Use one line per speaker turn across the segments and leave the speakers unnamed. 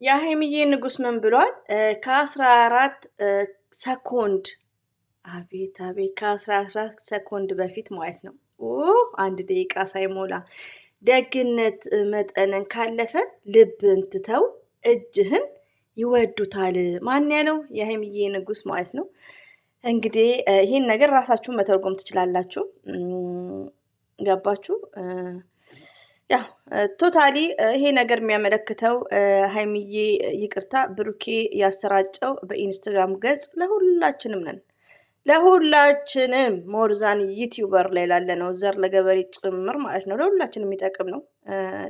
የሀይሚዬ ንጉስ ምን ብሏል? ከ14 ሰኮንድ አቤት አቤት ከ14 ሰኮንድ በፊት ማለት ነው። አንድ ደቂቃ ሳይሞላ ደግነት መጠንን ካለፈ ልብን ትተው እጅህን ይወዱታል። ማን ያለው? የሀይሚዬ ንጉስ ማለት ነው። እንግዲህ ይህን ነገር ራሳችሁን መተርጎም ትችላላችሁ። ገባችሁ? ያ ቶታሊ ይሄ ነገር የሚያመለክተው ሀይሚዬ ይቅርታ ብሩኬ ያሰራጨው በኢንስታግራም ገጽ ለሁላችንም ነን ለሁላችንም ሞርዛን ዩቲዩበር ላይ ላለ ነው ዘር ለገበሬ ጭምር ማለት ነው። ለሁላችንም የሚጠቅም ነው።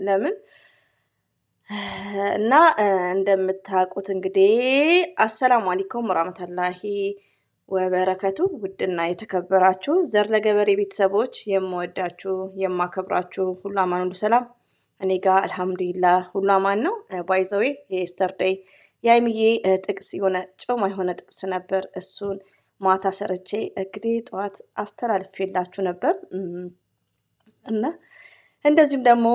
ለምን እና እንደምታውቁት እንግዲህ አሰላሙ አለይኩም ወራህመቱላሂ ወበረከቱ። ውድና የተከበራችሁ ዘር ለገበሬ ቤተሰቦች የምወዳችሁ የማከብራችሁ ሁሉ አማን ሁሉ ሰላም፣ እኔ ጋር አልሐምዱሊላህ ሁሉ አማን ነው። ባይዘዌ የስተርዴይ የሀይሚዬ ጥቅስ የሆነ ጮማ የሆነ ጥቅስ ነበር። እሱን ማታ ሰርቼ እንግዲህ ጠዋት አስተላልፌላችሁ ነበር እና እንደዚሁም ደግሞ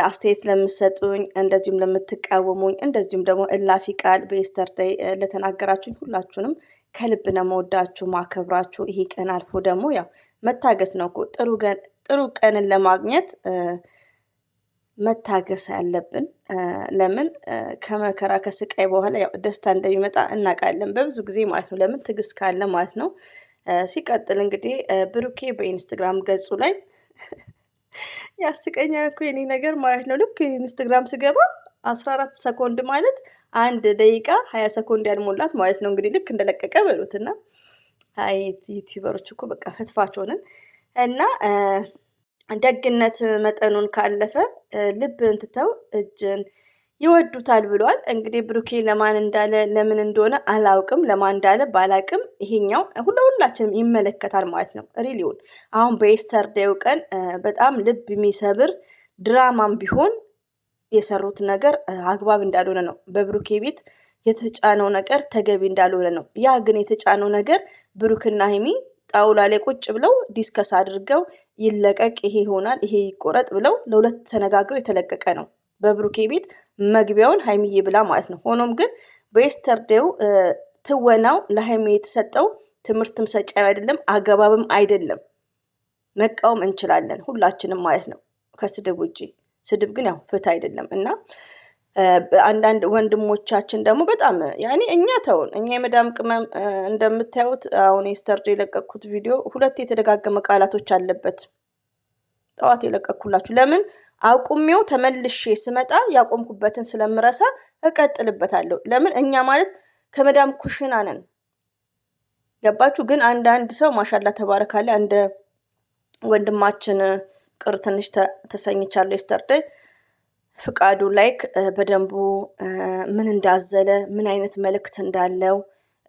አስተያየት ለምትሰጡኝ፣ እንደዚሁም ለምትቃወሙኝ፣ እንደዚሁም ደግሞ እላፊ ቃል በየስተርዴይ ለተናገራችሁኝ ሁላችሁንም ከልብ ነው መወዳችሁ ማከብራችሁ። ይሄ ቀን አልፎ ደግሞ ያው መታገስ ነው እኮ ጥሩ ቀንን ለማግኘት መታገስ ያለብን። ለምን ከመከራ ከስቃይ በኋላ ያው ደስታ እንደሚመጣ እናውቃለን በብዙ ጊዜ ማለት ነው። ለምን ትዕግስት ካለ ማለት ነው። ሲቀጥል እንግዲህ ብሩኬ በኢንስታግራም ገጹ ላይ ያስቀኛል እኮ የኔ ነገር ማለት ነው። ልክ ኢንስታግራም ስገባ 14 ሰኮንድ ማለት 1 ደቂቃ 20 ሰኮንድ ያልሞላት ማለት ነው። እንግዲህ ልክ እንደለቀቀ በሉትና አይ ዩቲዩበሮች እኮ በቃ ፈትፋች ሆነን እና ደግነት መጠኑን ካለፈ ልብን ትተው እጅን ይወዱታል ብሏል። እንግዲህ ብሩኬ ለማን እንዳለ ለምን እንደሆነ አላውቅም፣ ለማን እንዳለ ባላቅም ይሄኛው ሁላችንም ይመለከታል ማለት ነው። ሪሊውን አሁን በኤስተርዴው ቀን በጣም ልብ የሚሰብር ድራማም ቢሆን የሰሩት ነገር አግባብ እንዳልሆነ ነው። በብሩኬ ቤት የተጫነው ነገር ተገቢ እንዳልሆነ ነው። ያ ግን የተጫነው ነገር ብሩክና ሀይሚ ጣውላ ላይ ቁጭ ብለው ዲስከስ አድርገው ይለቀቅ፣ ይሄ ይሆናል፣ ይሄ ይቆረጥ ብለው ለሁለት ተነጋግረው የተለቀቀ ነው። በብሩኬ ቤት መግቢያውን ሀይሚዬ ብላ ማለት ነው። ሆኖም ግን በኤስተርዴው ትወናው ለሀይሚ የተሰጠው ትምህርትም ሰጪ አይደለም፣ አገባብም አይደለም። መቃወም እንችላለን ሁላችንም ማለት ነው ከስድብ ውጪ። ስድብ ግን ያው ፍትህ አይደለም እና አንዳንድ ወንድሞቻችን ደግሞ በጣም ያኔ እኛ ተውን እኛ የመዳም ቅመም እንደምታዩት አሁን የስተርዴ የለቀኩት ቪዲዮ 2 የተደጋገመ ቃላቶች አለበት። ጠዋት የለቀኩላችሁ ለምን አቁሜው ተመልሼ ስመጣ ያቆምኩበትን ስለምረሳ እቀጥልበታለሁ። ለምን እኛ ማለት ከመዳም ኩሽና ነን። ገባችሁ? ግን አንዳንድ ሰው ማሻላ ተባረካለ እንደ ወንድማችን ቅር ትንሽ ተሰኝቻለሁ። የስተርዴ ፍቃዱ ላይክ በደንቡ ምን እንዳዘለ ምን አይነት መልእክት እንዳለው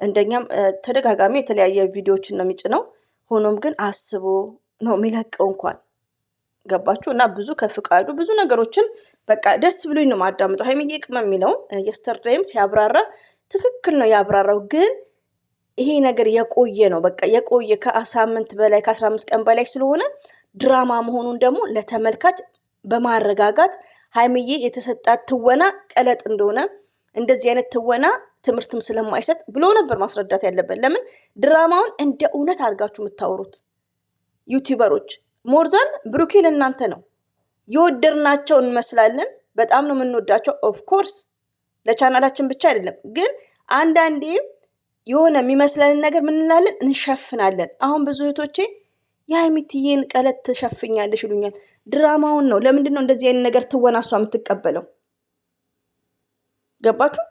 እንደኛም ተደጋጋሚ የተለያየ ቪዲዮዎችን ነው የሚጭነው። ሆኖም ግን አስቦ ነው የሚለቀው እንኳን ገባችሁ? እና ብዙ ከፍቃዱ ብዙ ነገሮችን በቃ ደስ ብሎኝ ነው ማዳምጠው። ሀይሚዬ ቅመም የሚለውን የስተርዴይም ሲያብራራ ትክክል ነው ያብራራው። ግን ይሄ ነገር የቆየ ነው በቃ የቆየ ከሳምንት በላይ ከ15 ቀን በላይ ስለሆነ ድራማ መሆኑን ደግሞ ለተመልካች በማረጋጋት ሀይሚዬ የተሰጣት ትወና ቀለጥ እንደሆነ እንደዚህ አይነት ትወና ትምህርትም ስለማይሰጥ ብሎ ነበር ማስረዳት ያለበት። ለምን ድራማውን እንደ እውነት አድርጋችሁ የምታወሩት ዩቲዩበሮች ሞርዛን ብሩኬ ለእናንተ ነው። የወደድናቸው እንመስላለን፣ በጣም ነው የምንወዳቸው። ኦፍኮርስ ለቻናላችን ብቻ አይደለም፣ ግን አንዳንዴ የሆነ የሚመስለንን ነገር ምን እንላለን እንሸፍናለን። አሁን ብዙ እህቶቼ የሀይሚትዬን ቀለት ትሸፍኛለሽ ይሉኛል። ድራማውን ነው። ለምንድን ነው እንደዚህ አይነት ነገር ትወና እሷ የምትቀበለው? ገባችሁ?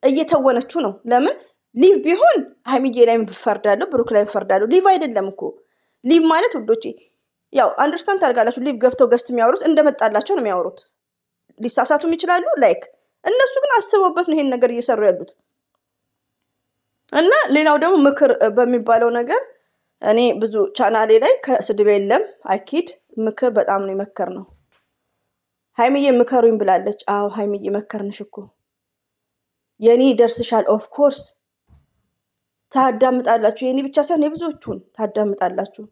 እየተወነችው ነው። ለምን ሊቭ ቢሆን ሀይሚዬ ላይ ፈርዳለሁ፣ ብሩክ ላይ ፈርዳለሁ። ሊቭ አይደለም እኮ ሊቭ ማለት ውዶቼ ያው አንደርስታንድ ታደርጋላችሁ። ሊቭ ገብተው ገስት የሚያወሩት እንደመጣላቸው ነው የሚያወሩት። ሊሳሳቱም ይችላሉ። ላይክ እነሱ ግን አስበውበት ነው ይሄን ነገር እየሰሩ ያሉት። እና ሌላው ደግሞ ምክር በሚባለው ነገር እኔ ብዙ ቻናሌ ላይ ከስድብ የለም። አኪድ ምክር በጣም ነው የመከር ነው። ሀይሚዬ ምከሩኝ ብላለች። አዎ ሀይሚዬ መከርንሽ እኮ የኔ ይደርስሻል። ኦፍ ኮርስ ታዳምጣላችሁ። የኔ ብቻ ሳይሆን የብዙዎቹን ታዳምጣላችሁ።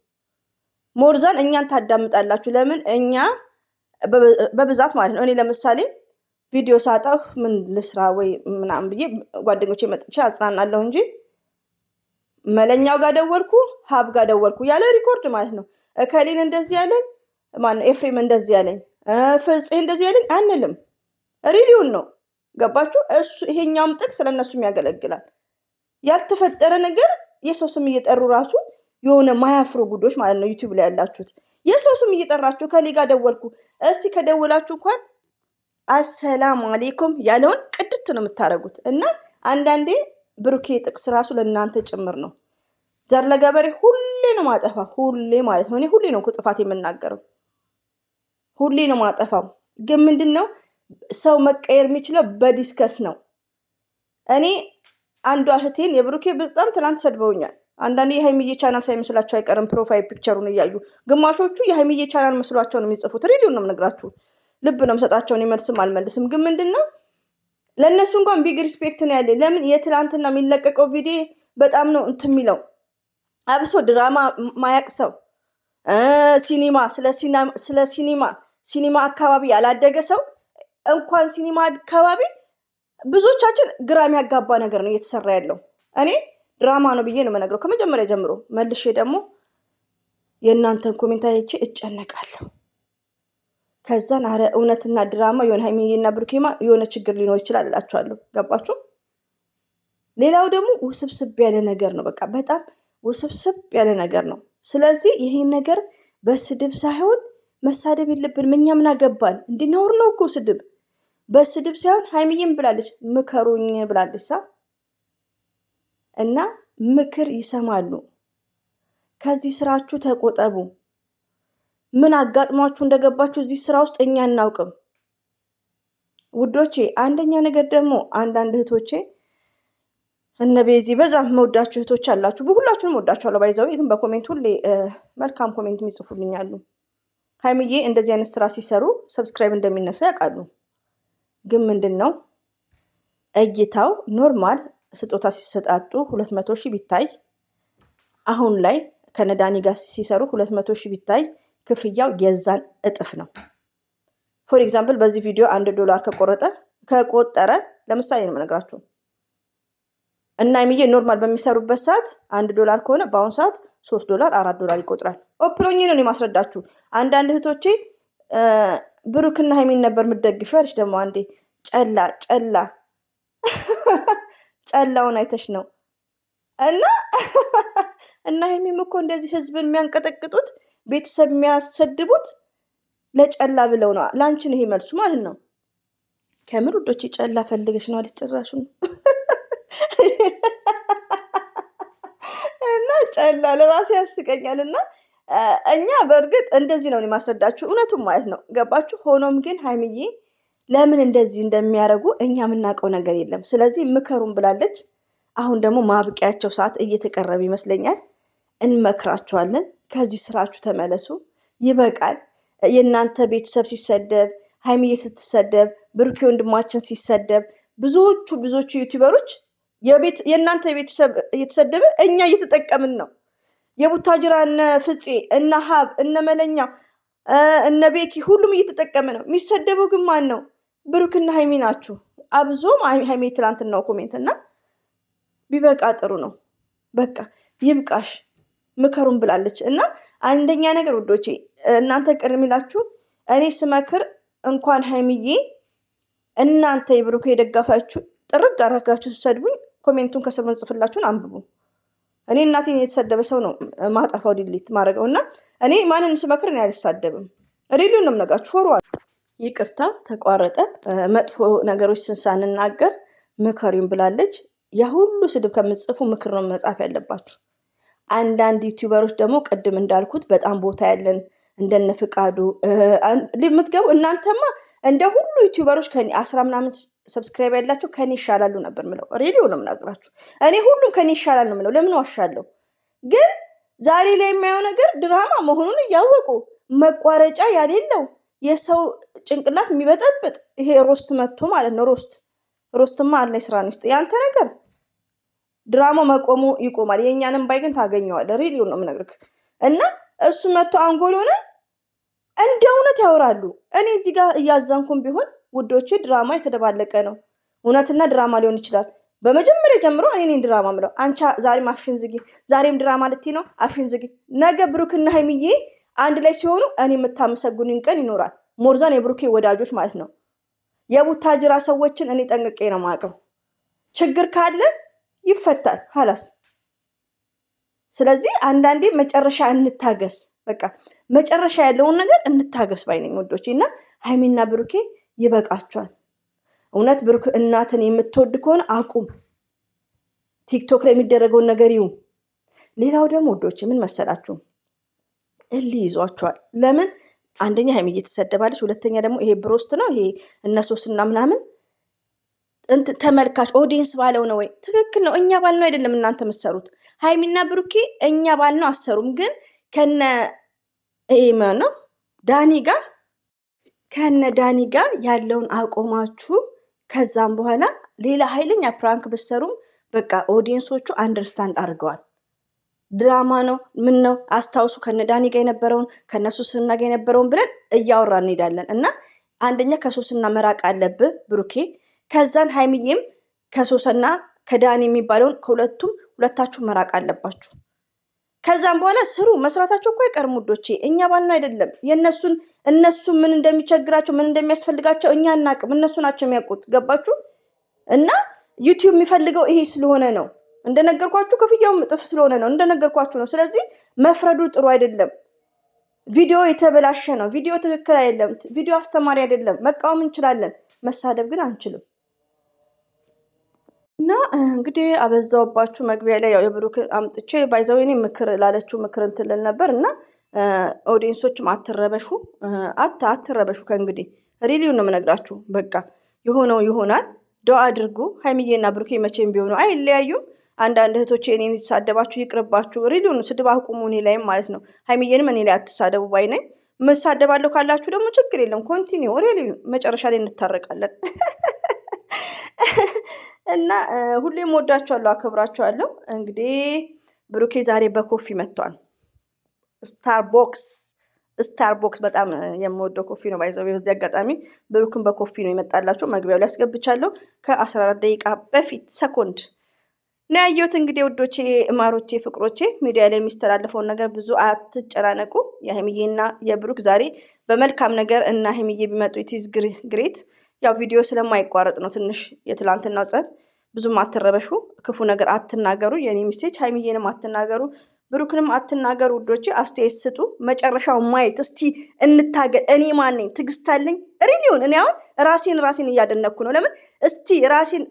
ሞርዛን እኛን ታዳምጣላችሁ። ለምን እኛ በብዛት ማለት ነው። እኔ ለምሳሌ ቪዲዮ ሳጣው ምን ልስራ ወይ ምናምን ብዬ ጓደኞቼ መጥቼ አጽናናለሁ እንጂ መለኛው ጋር ደወልኩ፣ ሀብ ጋር ደወልኩ ያለ ሪኮርድ ማለት ነው። እከሌን እንደዚህ ያለኝ ማነው ኤፍሬም እንደዚህ ያለኝ ፍፄ እንደዚህ ያለኝ አንልም። ሪሊውን ነው ገባችሁ? እሱ ይሄኛውም ጥቅስ ስለነሱም ያገለግላል። ያልተፈጠረ ነገር የሰው ስም እየጠሩ ራሱ የሆነ ማያፍሩ ጉዶች ማለት ነው። ዩቲዩብ ላይ ያላችሁት የሰው ስም እየጠራችሁ ከሌ ጋር ደወልኩ። እስቲ ከደወላችሁ እንኳን አሰላሙ አሌይኩም ያለውን ቅድት ነው የምታደርጉት። እና አንዳንዴ ብሩኬ ጥቅስ ራሱ ለእናንተ ጭምር ነው። ዘር ለገበሬ ሁሌ ነው ማጠፋ፣ ሁሌ ማለት ነው። እኔ ሁሌ ነው ጥፋት የምናገረው፣ ሁሌ ነው ማጠፋው። ግን ምንድን ነው ሰው መቀየር የሚችለው በዲስከስ ነው። እኔ አንዷ እህቴን የብሩኬ በጣም ትናንት ሰድበውኛል። አንዳንዴ የሀይሚዬ ቻናል ሳይመስላቸው አይቀርም ፕሮፋይል ፒክቸሩን እያዩ፣ ግማሾቹ የሀይሚዬ ቻናል መስሏቸው ነው የሚጽፉት። ሬዲዮን ነው የምነግራችሁ፣ ልብ ነው የምሰጣቸው። እኔ መልስም አልመልስም። ግን ምንድን ነው ለእነሱ እንኳን ቢግ ሪስፔክት ነው ያለ። ለምን የትላንትና የሚለቀቀው ቪዲዮ በጣም ነው እንትን የሚለው። አብሶ ድራማ ማያቅ ሰው ሲኒማ ስለ ሲኒማ አካባቢ ያላደገ ሰው እንኳን ሲኒማ አካባቢ ብዙዎቻችን ግራ የሚያጋባ ነገር ነው እየተሰራ ያለው። እኔ ድራማ ነው ብዬ ነው የምነግረው ከመጀመሪያ ጀምሮ። መልሼ ደግሞ የእናንተን ኮሜንት አይቼ እጨነቃለሁ። ከዛን አረ እውነትና ድራማ የሆነ ሀይሚዬና ብሩኬማ የሆነ ችግር ሊኖር ይችላል እላችኋለሁ። ገባችሁ? ሌላው ደግሞ ውስብስብ ያለ ነገር ነው። በቃ በጣም ውስብስብ ያለ ነገር ነው። ስለዚህ ይሄን ነገር በስድብ ሳይሆን መሳደብ የለብንም። እኛ ምን አገባን? እንዲኖር ነው እኮ ስድብ። በስድብ ሳይሆን ሀይሚዬም ብላለች ምከሩኝ ብላለች እና ምክር ይሰማሉ። ከዚህ ስራችሁ ተቆጠቡ። ምን አጋጥሟችሁ እንደገባችሁ እዚህ ስራ ውስጥ እኛ እናውቅም ውዶቼ። አንደኛ ነገር ደግሞ አንዳንድ እህቶቼ እነ ቤዚ በዛም መወዳችሁ እህቶች አላችሁ። ሁላችሁንም ወዳችኋለሁ። ባይዘው ግን በኮሜንት ሁሌ መልካም ኮሜንት የሚጽፉልኛሉ። ሀይሚዬ እንደዚህ አይነት ስራ ሲሰሩ ሰብስክራይብ እንደሚነሳ ያውቃሉ። ግን ምንድን ነው እይታው ኖርማል ስጦታ ሲሰጣጡ 200 ሺህ ቢታይ አሁን ላይ ከነዳኒ ጋር ሲሰሩ 200 ሺህ ቢታይ ክፍያው የዛን እጥፍ ነው። ፎር ኤግዛምፕል በዚህ ቪዲዮ $1 ከቆጠረ ለምሳሌ ነው የምነግራችሁ እና ሀይሚዬ ኖርማል በሚሰሩበት ሰዓት $1 ከሆነ በአሁን ሰዓት $3 $4 ይቆጥራል። ኦፕሎኝ ነው የማስረዳችሁ። አንዳንድ እህቶቼ ብሩክና ሀይሚን ነበር የምትደግፈው ያለች ደግሞ አንዴ ጨላውን አይተሽ ነው እና ሀይሚም እኮ እንደዚህ ህዝብን የሚያንቀጠቅጡት ቤተሰብ የሚያሰድቡት ለጨላ ብለው ነው። ላንቺን ይሄ መልሱ ማለት ነው። ከምር ውዶች ጨላ ፈልገሽ ነው አለች ጭራሹ እና ጨላ ለራሴ ያስቀኛል። እና እኛ በእርግጥ እንደዚህ ነው የማስረዳችሁ እውነቱም ማለት ነው። ገባችሁ? ሆኖም ግን ሀይሚዬ ለምን እንደዚህ እንደሚያደርጉ እኛ የምናውቀው ነገር የለም። ስለዚህ ምከሩን ብላለች። አሁን ደግሞ ማብቂያቸው ሰዓት እየተቀረበ ይመስለኛል። እንመክራችኋለን። ከዚህ ስራችሁ ተመለሱ። ይበቃል። የእናንተ ቤተሰብ ሲሰደብ፣ ሀይሚዬ ስትሰደብ፣ ብሩኬ ወንድማችን ሲሰደብ፣ ብዙዎቹ ዩቲዩበሮች የእናንተ ቤተሰብ እየተሰደበ እኛ እየተጠቀምን ነው። የቡታጅራ እነ ፍፄ እነ ሀብ እነ መለኛ እነ ቤኪ ሁሉም እየተጠቀመ ነው። የሚሰደበው ግን ማን ነው? ብሩክና ሀይሚ ናችሁ። አብዞም ሀይሚ ትላንትናው ኮሜንት እና ቢበቃ ጥሩ ነው። በቃ ይብቃሽ ምከሩን ብላለች። እና አንደኛ ነገር ውዶቼ እናንተ ቅር የሚላችሁ እኔ ስመክር እንኳን ሀይሚዬ እናንተ የብሩክ የደጋፋችሁ ጥርግ አረጋችሁ ሲሰድቡኝ ኮሜንቱን ከስር ጽፍላችሁን አንብቡ። እኔ እናቴን የተሰደበ ሰው ነው ማጠፋው ዲሊት ማድረገው። እና እኔ ማንን ስመክር እኔ አልሳደብም። ሬዲዮን ነው የምነግራችሁ። ፎርዋርድ ይቅርታ ተቋረጠ። መጥፎ ነገሮች ሳንናገር ምከሩን ብላለች። ያ ሁሉ ስድብ ከምትጽፉ ምክር ነው መጻፍ ያለባችሁ። አንዳንድ ዩቲዩበሮች ደግሞ ቅድም እንዳልኩት በጣም ቦታ ያለን እንደነ ፍቃዱ የምትገቡ እናንተማ እንደ ሁሉ ዩቲዩበሮች ከኔ 10 ምናምን ሰብስክራይብ ያላቸው ከኔ ይሻላሉ ነበር ምለው። ሬዲዮ ነው የምነግራችሁ። እኔ ሁሉም ከኔ ይሻላል ነው ምለው። ለምን ዋሻለሁ? ግን ዛሬ ላይ የሚያየው ነገር ድራማ መሆኑን እያወቁ መቋረጫ ያሌለው የሰው ጭንቅላት የሚበጠብጥ ይሄ ሮስት መጥቶ ማለት ነው። ሮስትማ አለ ስራ ንስጥ ያንተ ነገር ድራማው መቆሙ ይቆማል። የኛንም ባይ ግን ታገኘዋለህ። ሬዲዮ ነው የምነግርህ። እና እሱ መጥቶ አንጎል ሆነ እንደ እውነት ያወራሉ። እኔ እዚህ ጋር እያዘንኩም ቢሆን ውዶቼ ድራማ የተደባለቀ ነው። እውነትና ድራማ ሊሆን ይችላል። በመጀመሪያ ጀምሮ እኔ ነኝ ድራማ ምለው። አንቺ ዛሬም አፍሽን ዝጊ፣ ዛሬም ድራማ ልትይ ነው፣ አፍሽን ዝጊ። ነገ ብሩክና ሀይሚዬ አንድ ላይ ሲሆኑ እኔ የምታመሰግኑኝ ቀን ይኖራል። ሞርዛን የብሩኬ ወዳጆች ማለት ነው። የቡታጅራ ሰዎችን እኔ ጠንቅቄ ነው የማውቀው። ችግር ካለ ይፈታል ሀላስ። ስለዚህ አንዳንዴ መጨረሻ እንታገስ። በቃ መጨረሻ ያለውን ነገር እንታገስ ባይነኝ ወዶቼ። እና ሀይሚና ብሩኬ ይበቃቸዋል። እውነት ብሩክ እናትን የምትወድ ከሆነ አቁም። ቲክቶክ ላይ የሚደረገውን ነገር ይሁን። ሌላው ደግሞ ወዶቼ ምን መሰላችሁ? እልህ ይዟቸዋል። ለምን? አንደኛ ሀይሚዬ ትሰደባለች፣ ሁለተኛ ደግሞ ይሄ ብሮስት ነው ይሄ እነሶስና ምናምን ተመልካች ኦዲየንስ ባለው ነው ወይ? ትክክል ነው። እኛ ባልነው አይደለም እናንተ የምትሰሩት። ሀይሚና ብሩኬ እኛ ባልነው አሰሩም። ግን ከነ ነው ዳኒ ጋር ያለውን አቆማችሁ። ከዛም በኋላ ሌላ ኃይለኛ ፕራንክ ብትሰሩም በቃ ኦዲየንሶቹ አንደርስታንድ አድርገዋል። ድራማ ነው ምን ነው አስታውሱ። ከነ ዳኒ ጋር የነበረውን ከነ ሶስና ጋር የነበረውን ብለን እያወራን እንሄዳለን። እና አንደኛ ከሶስና መራቅ አለብህ ብሩኬ። ከዛን ሀይሚዬም ከሶስና ከዳኒ የሚባለውን ሁለታችሁ መራቅ አለባችሁ። ከዛም በኋላ ስሩ። መስራታቸው እኮ አይቀርም ውዶቼ። እኛ ባልነው አይደለም። እነሱ ምን እንደሚቸግራቸው ምን እንደሚያስፈልጋቸው እኛ እናቅም፣ እነሱ ናቸው የሚያውቁት። ገባችሁ? እና ዩቲዩብ የሚፈልገው ይሄ ስለሆነ ነው። እንደነገርኳችሁ ክፍያው እጥፍ ስለሆነ ነው። እንደነገርኳችሁ ነው። ስለዚህ መፍረዱ ጥሩ አይደለም። ቪዲዮ የተበላሸ ነው። ቪዲዮ ትክክል አይደለም። ቪዲዮ አስተማሪ አይደለም። መቃወም እንችላለን፣ መሳደብ ግን አንችልም። እና እንግዲህ አበዛውባችሁ። መግቢያ ላይ ያው የብሩክ አምጥቼ ባይዘውኔ ምክር ላለችው ምክር እንትልል ነበር። እና ኦዲየንሶችም አትረበሹ። ከእንግዲህ ሪሊውን ነው የምነግራችሁ። በቃ የሆነው ይሆናል። ዱአ አድርጉ። ሀይሚዬና ብሩኬ መቼም ቢሆኑ አይለያዩም። አንዳንድ እህቶቼ እኔን የተሳደባችሁ ይቅርባችሁ። ሪሊውን ስድብ አቁሙ። እኔ ላይም ማለት ነው። ሀይሚዬንም እኔ ላይ አትሳደቡ ባይ ነኝ። መሳደባለሁ ካላችሁ ደግሞ ችግር የለም። ኮንቲኒው ሪሊውን መጨረሻ ላይ እንታረቃለን። እና ሁሌም ወዳችኋለሁ፣ አከብራችኋለሁ። እንግዲህ ብሩኬ ዛሬ በኮፊ መጥቷል። ስታርቦክስ በጣም የምወደው ኮፊ ነው። ባይዘው በዚህ አጋጣሚ ብሩክን በኮፊ ነው የመጣላችሁ። መግቢያው ላይ አስገብቻለሁ። ከ14 ደቂቃ በፊት ሰኮንድ ነው ያየሁት። እንግዲህ ውዶቼ፣ እማሮቼ፣ ፍቅሮቼ ሚዲያ ላይ የሚስተላለፈውን ነገር ብዙ አትጨናነቁ። የሀይሚዬና የብሩክ ዛሬ በመልካም ነገር እና ሀይሚዬ ቢመጡ ኢትዝ ግሬት። ያው ቪዲዮ ስለማይቋረጥ ነው ትንሽ የትላንትናው ጸብ። ብዙም አትረበሹ፣ ክፉ ነገር አትናገሩ። የኔ ሚሴጅ ሀይሚዬንም አትናገሩ፣ ብሩክንም አትናገሩ። ውዶቼ አስተያየት ስጡ። መጨረሻው ማየት እስቲ እንታገል። እኔ ማን ነኝ? ትዕግስት አለኝ ሪሊውን። እኔ አሁን ራሴን እያደነኩ ነው። ለምን እስቲ ራሴን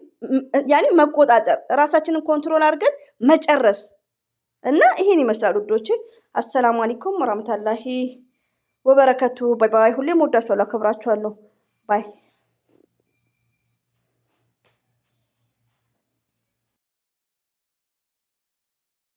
መቆጣጠር፣ ራሳችንን ኮንትሮል አድርገን መጨረስ እና ይሄን ይመስላል ውዶቼ። አሰላሙ አለይኩም ወራህመቱላሂ ወበረከቱ። ባይ ባይ። ሁሌም ወዳችኋለሁ፣ አከብራችኋለሁ። ባይ